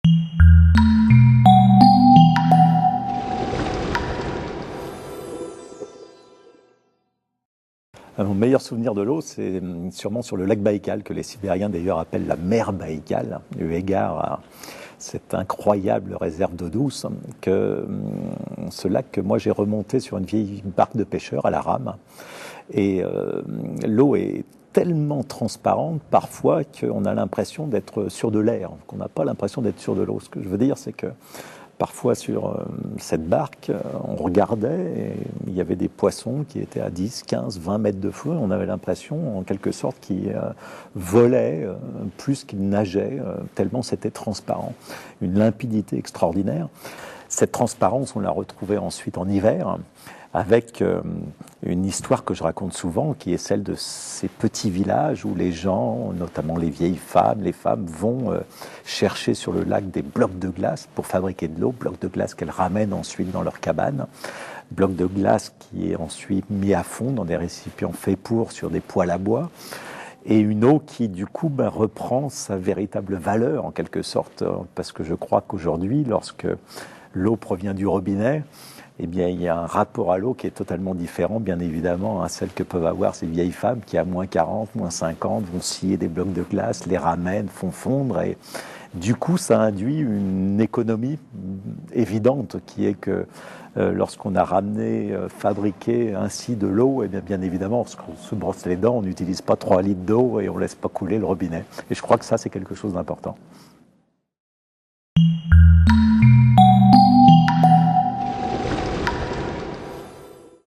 Mon meilleur souvenir de l'eau, c'est sûrement sur le lac Baïkal, que les Sibériens d'ailleurs appellent la mer Baïkal, eu égard à cette incroyable réserve d'eau douce, ce lac que moi j'ai remonté sur une vieille barque de pêcheurs à la rame. Et l'eau est tellement transparente parfois qu'on a l'impression d'être sur de l'air, qu'on n'a pas l'impression d'être sur de l'eau. Ce que je veux dire, c'est que parfois sur cette barque, on regardait et il y avait des poissons qui étaient à 10, 15, 20 mètres de fond. On avait l'impression, en quelque sorte, qu'ils volaient plus qu'ils nageaient, tellement c'était transparent. Une limpidité extraordinaire. Cette transparence, on l'a retrouvée ensuite en hiver, avec une histoire que je raconte souvent, qui est celle de ces petits villages où les gens, notamment les vieilles femmes, les femmes vont chercher sur le lac des blocs de glace pour fabriquer de l'eau, blocs de glace qu'elles ramènent ensuite dans leur cabane, blocs de glace qui est ensuite mis à fond dans des récipients faits pour sur des poêles à bois, et une eau qui du coup reprend sa véritable valeur en quelque sorte, parce que je crois qu'aujourd'hui, lorsque l'eau provient du robinet, eh bien, il y a un rapport à l'eau qui est totalement différent, bien évidemment, à celle que peuvent avoir ces vieilles femmes qui, à moins 40, moins 50, vont scier des blocs de glace, les ramènent, font fondre. Et du coup, ça induit une économie évidente qui est que lorsqu'on a ramené, fabriqué ainsi de l'eau, eh bien évidemment, lorsqu'on se brosse les dents, on n'utilise pas 3 litres d'eau et on ne laisse pas couler le robinet. Et je crois que ça, c'est quelque chose d'important.